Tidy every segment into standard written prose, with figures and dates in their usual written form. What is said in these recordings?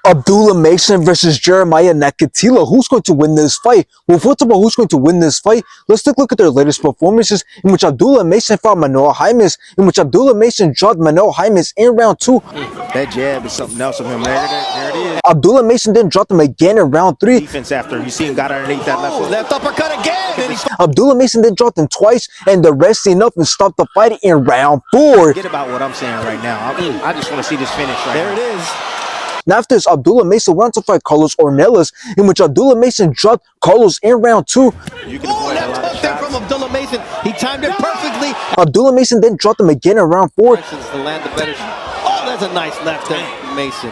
Abdullah Mason versus Jeremia Nakathila. Who's going to win this fight? Well, first of all, who's going to win this fight? Let's take a look at their latest performances, in which Abdullah Mason fought Manuel Jaimes, in which Abdullah Mason dropped Manuel Jaimes in round 2. That jab is something else from him. There it is. Abdullah Mason then dropped him again in round 3. Defense after. You see him got underneath that left uppercut again. Abdullah Mason then dropped him twice, and the rest enough and stopped the fight in round 4. Forget about what I'm saying right now. I just want to see this finish right there. There it is. Now after this, Abdullah Mason went on to fight Carlos Ornelas, in which Abdullah Mason dropped Carlos in round 2. You can avoid that hook there from Abdullah Mason. He timed it perfectly. Abdullah Mason then dropped him again in round 4. Oh, that's a nice left there, Mason.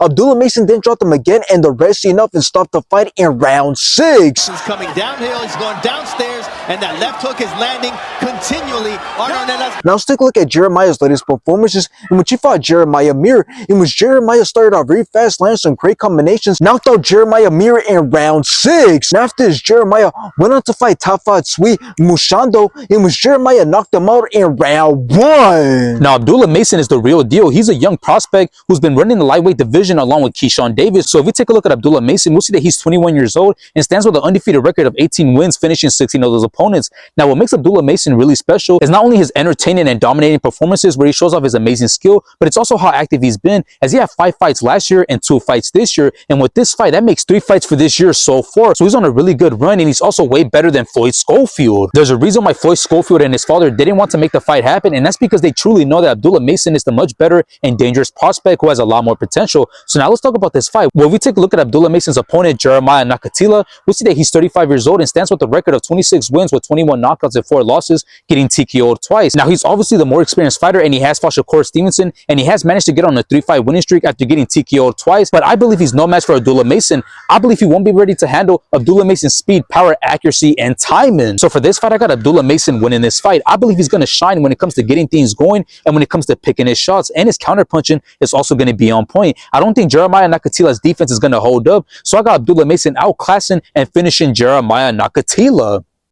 Abdullah Mason then dropped him again, and the rest enough and stopped the fight in round 6. He's coming downhill, he's going downstairs, and that left hook is landing continually on Ornelas. Now let's take a look at Jeremiah's latest performances, in which he fought Jeremiah Mir, in which Jeremiah started off very fast, landed some great combinations, knocked out Jeremiah Mir in round 6. Now after this, Jeremiah went on to fight Tafat Sweet Mushando, in which Jeremiah knocked him out in round 1. Now Abdullah Mason is the real deal. He's a young prospect who's been running the lightweight division along with Keyshawn Davis. So if we take a look at Abdullah Mason, we'll see that he's 21 years old and stands with an undefeated record of 18 wins, finishing 16 of those opponents. Now what makes Abdullah Mason really special is not only his entertaining and dominating performances where he shows off his amazing skill, but it's also how active he's been, as he had 5 fights last year and 2 fights this year. And with this fight, that makes 3 fights for this year so far. So he's on a really good run, and he's also way better than Floyd Schofield. There's a reason why Floyd Schofield and his father didn't want to make the fight happen, and that's because they truly know that Abdullah Mason is the much better and dangerous prospect who has a lot more potential. So now let's talk about this fight. Well, if we take a look at Abdullah Mason's opponent, Jeremia Nakathila, we'll see that he's 35 years old and stands with a record of 26 wins with 21 knockouts and 4 losses, getting TKO'd twice. Now, he's obviously the more experienced fighter, and he has fought Shakur Stevenson, and he has managed to get on a 3-fight winning streak after getting TKO'd twice, but I believe he's no match for Abdullah Mason. I believe he won't be ready to handle Abdullah Mason's speed, power, accuracy, and timing. So for this fight, I got Abdullah Mason winning this fight. I believe he's going to shine when it comes to getting things going, and when it comes to picking his shots, and his counter punching is also going to be on point. I don't think Jeremia Nakathila's defense is going to hold up, so I got Abdullah Mason outclassing and finishing Jeremia Nakathila.